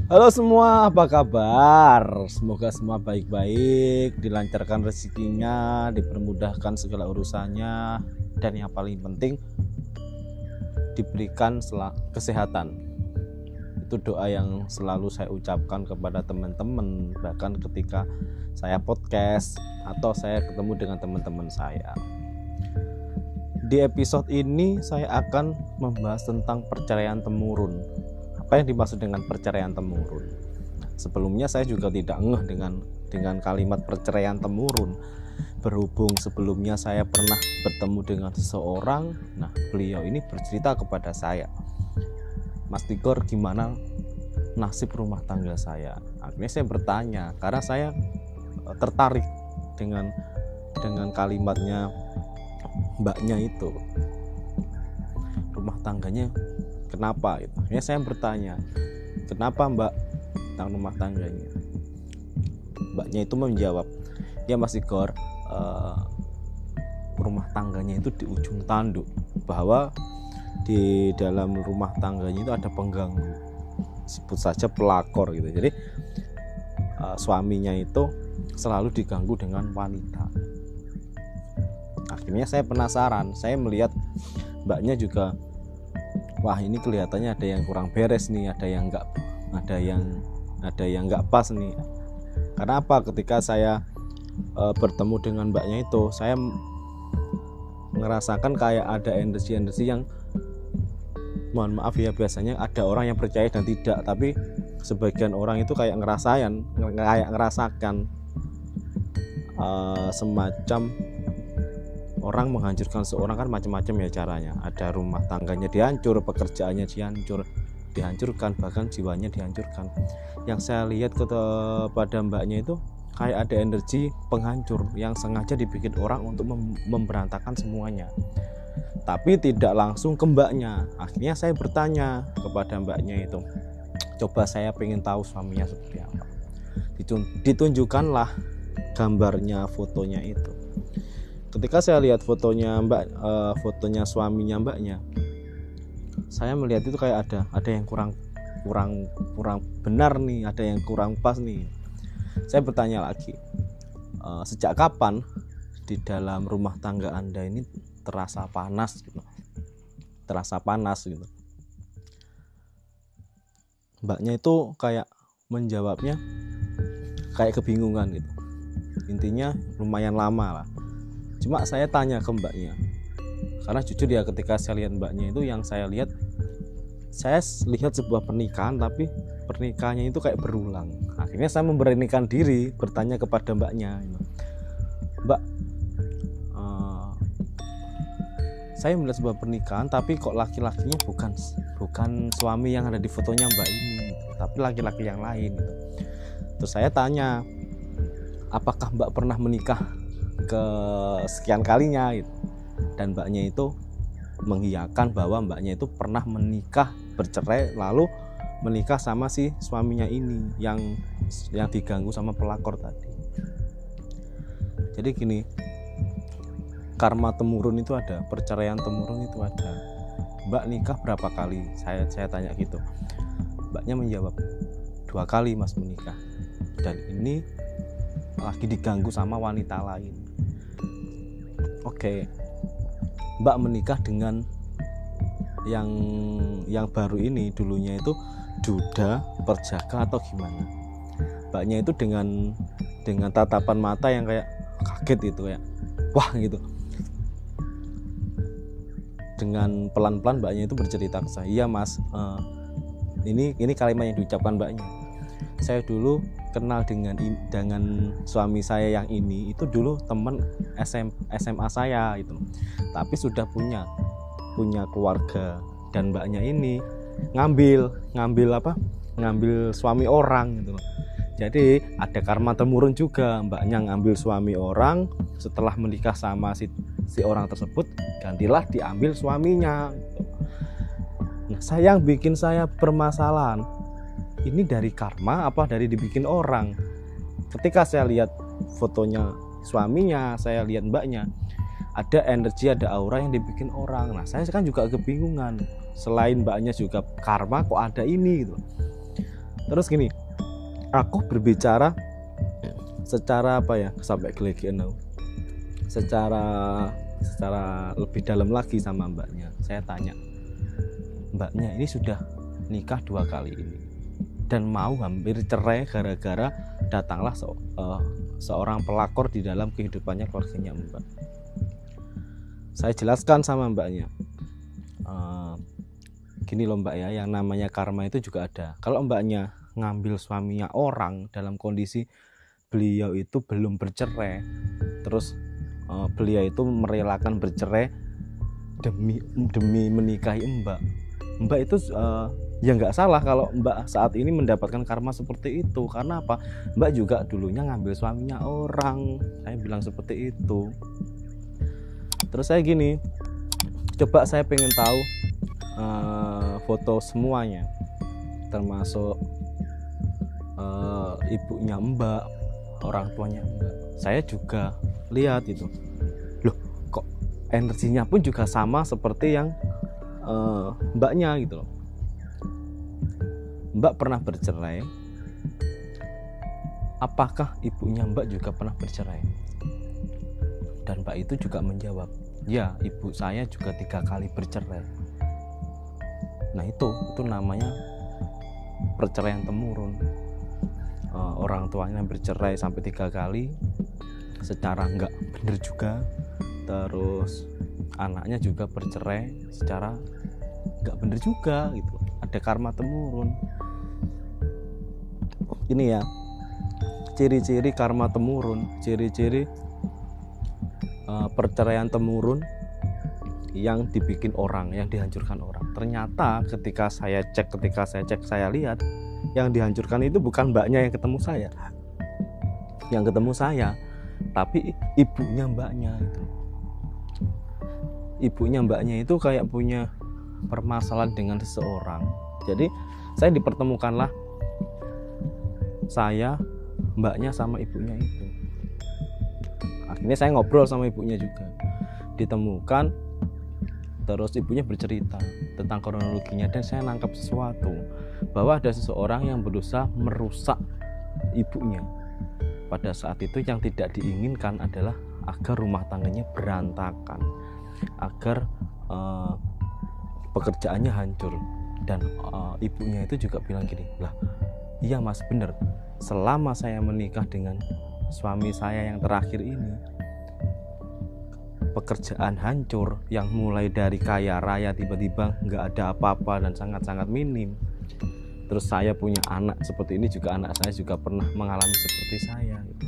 Halo semua, apa kabar? Semoga semua baik-baik, dilancarkan rezekinya, dipermudahkan segala urusannya, dan yang paling penting diberikan kesehatan. Itu doa yang selalu saya ucapkan kepada teman-teman, bahkan ketika saya podcast atau saya ketemu dengan teman-teman saya. Di episode ini saya akan membahas tentang perceraian temurun. Apa yang dimaksud dengan perceraian temurun? Sebelumnya saya juga tidak ngeh dengan kalimat perceraian temurun. Berhubung sebelumnya saya pernah bertemu dengan seseorang, nah beliau ini bercerita kepada saya, Mas Tigor, gimana nasib rumah tangga saya? Akhirnya saya bertanya, karena saya tertarik dengan kalimatnya mbaknya itu. Rumah tangganya kenapa gitu. Ya saya bertanya, kenapa mbak tentang rumah tangganya? Mbaknya itu menjawab, ya Mas Igor, rumah tangganya itu di ujung tanduk, bahwa di dalam rumah tangganya itu ada pengganggu, sebut saja pelakor gitu. Jadi suaminya itu selalu diganggu dengan wanita. Akhirnya saya penasaran, saya melihat mbaknya juga, wah ini kelihatannya ada yang kurang beres nih, ada yang nggak pas nih. Karena apa? Ketika saya bertemu dengan mbaknya itu, saya ngerasakan kayak ada energi yang, mohon maaf ya, biasanya ada orang yang percaya dan tidak, tapi sebagian orang itu kayak ngerasakan semacam orang menghancurkan seorang kan macam-macam ya caranya. Ada rumah tangganya dihancur, pekerjaannya dihancurkan, bahkan jiwanya dihancurkan. Yang saya lihat pada mbaknya itu kayak ada energi penghancur yang sengaja dibikin orang untuk memberantakan semuanya. Tapi tidak langsung ke mbaknya. Akhirnya saya bertanya kepada mbaknya itu, coba saya pengen tahu suaminya seperti apa. Ditunjukkanlah gambarnya, fotonya itu. Ketika saya lihat fotonya fotonya suaminya mbaknya, saya melihat itu kayak ada yang kurang benar nih, ada yang kurang pas nih. Saya bertanya lagi, sejak kapan di dalam rumah tangga Anda ini terasa panas gitu? Mbaknya itu kayak menjawabnya kayak kebingungan gitu. Intinya lumayan lama lah. Cuma saya tanya ke mbaknya, karena jujur ya, ketika saya lihat mbaknya itu, yang saya lihat sebuah pernikahan, tapi pernikahannya itu kayak berulang. Akhirnya saya memberanikan diri bertanya kepada mbaknya, Mbak, saya melihat sebuah pernikahan, tapi kok laki-lakinya bukan suami yang ada di fotonya mbak ini, tapi laki-laki yang lain gitu. Terus saya tanya, apakah mbak pernah menikah ke sekian kalinya gitu. Dan mbaknya itu mengiyakan bahwa mbaknya itu pernah menikah, bercerai, lalu menikah sama si suaminya ini yang diganggu sama pelakor tadi. Jadi gini, karma temurun itu ada, perceraian temurun itu ada. Mbak nikah berapa kali? Saya tanya gitu. Mbaknya menjawab, 2 kali mas menikah, dan ini lagi diganggu sama wanita lain. Oke, Mbak menikah dengan yang baru ini, dulunya itu duda, perjaka atau gimana? Mbaknya itu dengan tatapan mata yang kayak kaget gitu, kayak wah gitu. Dengan pelan-pelan mbaknya itu bercerita ke saya, iya mas, ini kalimat yang diucapkan mbaknya. Saya dulu kenal dengan suami saya yang ini itu dulu teman SMA saya itu, tapi sudah punya keluarga, dan mbaknya ini ngambil suami orang gitu. Jadi ada karma temurun juga, mbaknya ngambil suami orang, setelah menikah sama si orang tersebut, gantilah diambil suaminya gitu. Nah, yang bikin saya permasalahan, ini dari karma apa dari dibikin orang? Ketika saya lihat fotonya suaminya, saya lihat mbaknya, ada energi, ada aura yang dibikin orang. Nah, saya kan juga kebingungan. Selain mbaknya juga karma, kok ada ini gitu. Terus gini, aku berbicara secara apa ya, sampai gelegean aku. Secara lebih dalam lagi sama mbaknya. Saya tanya, mbaknya ini sudah nikah 2 kali ini dan mau hampir cerai gara-gara datanglah seorang pelakor di dalam kehidupannya keluarganya mbak. Saya jelaskan sama mbaknya, gini loh mbak ya, yang namanya karma itu juga ada. Kalau mbaknya ngambil suaminya orang dalam kondisi beliau itu belum bercerai, terus beliau itu merelakan bercerai demi menikahi mbak itu ya nggak salah kalau mbak saat ini mendapatkan karma seperti itu. Karena apa? Mbak juga dulunya ngambil suaminya orang. Saya bilang seperti itu. Terus saya gini, coba saya pengen tahu foto semuanya, termasuk ibunya mbak, orang tuanya mbak. Saya juga lihat itu, loh kok energinya pun juga sama seperti yang mbaknya gitu loh. Mbak pernah bercerai, apakah ibunya mbak juga pernah bercerai? Dan mbak itu juga menjawab, ya ibu saya juga 3 kali bercerai. Nah itu namanya perceraian temurun. Orang tuanya bercerai sampai 3 kali secara nggak bener juga, terus anaknya juga bercerai secara nggak bener juga gitu. Ada karma temurun. Ini ya ciri-ciri karma temurun, ciri-ciri perceraian temurun yang dibikin orang, yang dihancurkan orang. Ternyata ketika saya cek, saya lihat yang dihancurkan itu bukan mbaknya yang ketemu saya, tapi ibunya mbaknya itu. Ibunya mbaknya itu kayak punya permasalahan dengan seseorang. Jadi saya dipertemukanlah saya, mbaknya sama ibunya itu. Akhirnya saya ngobrol sama ibunya juga, ditemukan. Terus ibunya bercerita tentang kronologinya dan saya nangkap sesuatu, bahwa ada seseorang yang berusaha merusak ibunya. Pada saat itu yang tidak diinginkan adalah agar rumah tangganya berantakan, agar pekerjaannya hancur. Dan ibunya itu juga bilang gini, lah iya mas bener, selama saya menikah dengan suami saya yang terakhir ini, pekerjaan hancur, yang mulai dari kaya raya tiba-tiba nggak ada apa-apa dan sangat-sangat minim. Terus saya punya anak seperti ini juga, anak saya juga pernah mengalami seperti saya gitu.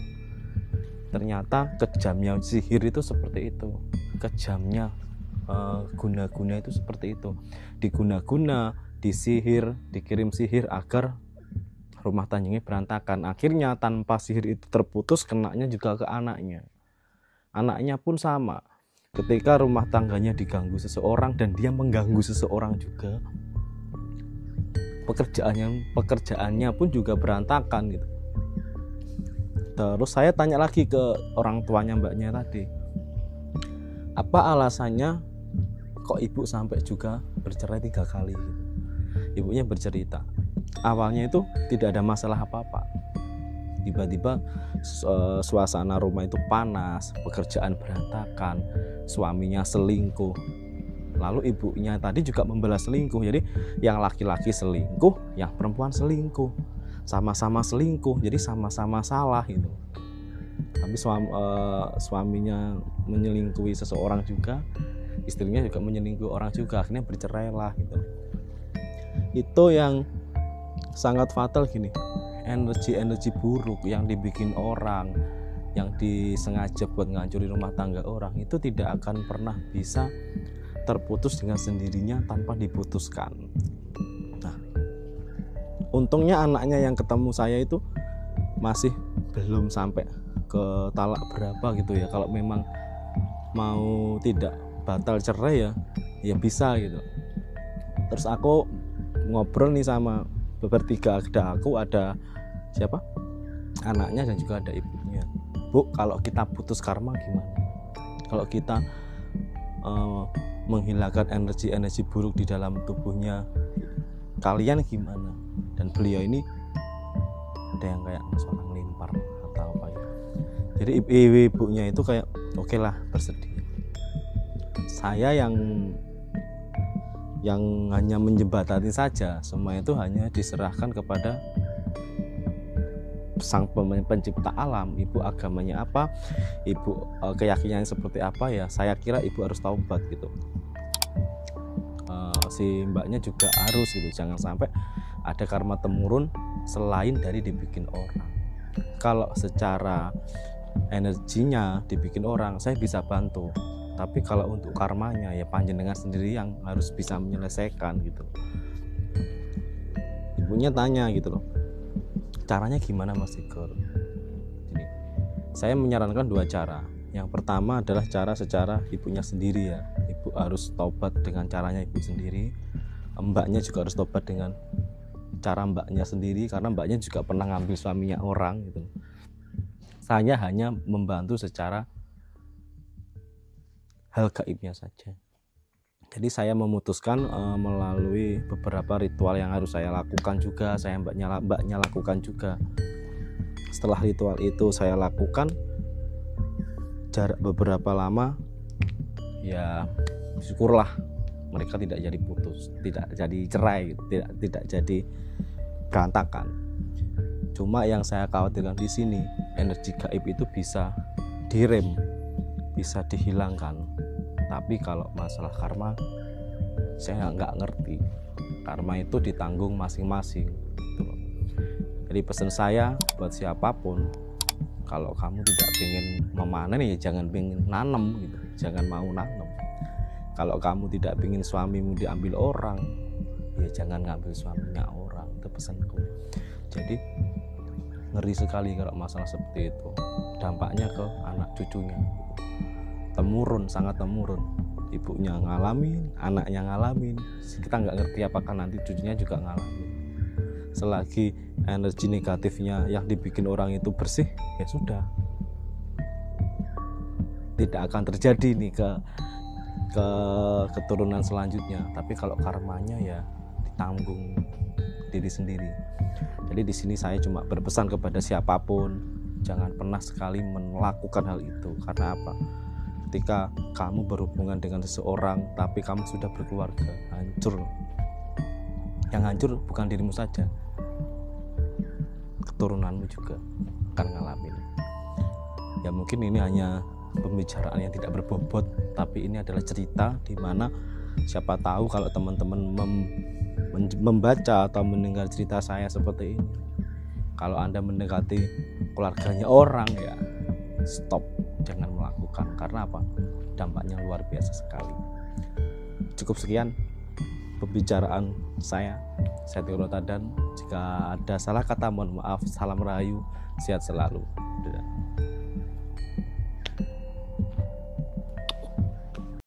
Ternyata kejamnya sihir itu seperti itu, kejamnya guna-guna itu seperti itu, diguna-guna, disihir, dikirim sihir agar rumah tangganya berantakan. Akhirnya tanpa sihir itu terputus, kenanya juga ke anaknya. Anaknya pun sama. Ketika rumah tangganya diganggu seseorang dan dia mengganggu seseorang juga, pekerjaannya pun juga berantakan gitu. Terus saya tanya lagi ke orang tuanya mbaknya tadi, apa alasannya kok ibu sampai juga bercerai 3 kali gitu. Ibunya bercerita, awalnya itu tidak ada masalah apa-apa, tiba-tiba suasana rumah itu panas, pekerjaan berantakan, suaminya selingkuh, lalu ibunya tadi juga membalas selingkuh. Jadi yang laki-laki selingkuh, yang perempuan selingkuh, sama-sama selingkuh, jadi sama-sama salah itu. Tapi suaminya menyelingkuhi seseorang juga, istrinya juga menyelingkuhi orang juga, akhirnya bercerai lah gitu. Itu yang sangat fatal gini, energi buruk yang dibikin orang, yang disengaja buat ngancurin rumah tangga orang, itu tidak akan pernah bisa terputus dengan sendirinya tanpa diputuskan. Nah, untungnya anaknya yang ketemu saya itu masih belum sampai ke talak berapa gitu ya. Kalau memang mau tidak batal cerai ya bisa gitu. Terus aku ngobrol nih sama bertiga, ada aku, ada siapa, anaknya, dan juga ada ibunya. Bu, kalau kita putus karma gimana? Kalau kita menghilangkan energi buruk di dalam tubuhnya kalian gimana? Dan beliau ini ada yang kayak seorang limpar atau apa gitu. Jadi ibunya itu kayak oke lah, bersedia. Saya yang hanya menjembatani saja, semua itu hanya diserahkan kepada sang pencipta alam. Ibu agamanya apa, ibu keyakinannya seperti apa, ya saya kira ibu harus taubat gitu. Si mbaknya juga harus gitu, jangan sampai ada karma temurun selain dari dibikin orang. Kalau secara energinya dibikin orang saya bisa bantu, tapi kalau untuk karmanya ya panjenengan sendiri yang harus bisa menyelesaikan gitu. Ibunya tanya gitu loh, caranya gimana Mas Igor? Jadi, saya menyarankan 2 cara. Yang pertama adalah cara secara ibunya sendiri ya. Ibu harus taubat dengan caranya ibu sendiri. Mbaknya juga harus taubat dengan cara mbaknya sendiri, karena mbaknya juga pernah ngambil suaminya orang gitu. Saya hanya membantu secara hal gaibnya saja. Jadi saya memutuskan melalui beberapa ritual yang harus saya lakukan juga, saya mbaknya lakukan juga. Setelah ritual itu saya lakukan, jarak beberapa lama, ya syukurlah mereka tidak jadi putus, tidak jadi cerai, tidak jadi berantakan. Cuma yang saya khawatirkan di sini, energi gaib itu bisa direm, bisa dihilangkan. Tapi kalau masalah karma, saya nggak ngerti. Karma itu ditanggung masing-masing. Jadi pesan saya buat siapapun, kalau kamu tidak ingin memanen ya jangan ingin nanam gitu, jangan mau nanam. Kalau kamu tidak ingin suamimu diambil orang, ya jangan ngambil suaminya orang. Itu pesanku. Jadi ngeri sekali kalau masalah seperti itu. Dampaknya ke anak cucunya. Temurun, sangat temurun. Ibunya ngalamin, anaknya ngalamin. Kita nggak ngerti apakah nanti cucunya juga ngalamin. Selagi energi negatifnya yang dibikin orang itu bersih, ya sudah, tidak akan terjadi nih ke keturunan selanjutnya. Tapi kalau karmanya ya ditanggung diri sendiri. Jadi di sini saya cuma berpesan kepada siapapun, jangan pernah sekali melakukan hal itu. Karena apa? Ketika kamu berhubungan dengan seseorang tapi kamu sudah berkeluarga, hancur. Yang hancur bukan dirimu saja, keturunanmu juga akan ngalamin. Ya mungkin ini hanya pembicaraan yang tidak berbobot, tapi ini adalah cerita di mana siapa tahu kalau teman-teman membaca atau mendengar cerita saya seperti ini, kalau Anda mendekati keluarganya orang, ya stop, jangan melakukan. Karena apa? Dampaknya luar biasa sekali. Cukup sekian pembicaraan saya Teguh Rotadan. Jika ada salah kata mohon maaf. Salam rahayu, sehat selalu. Dadah.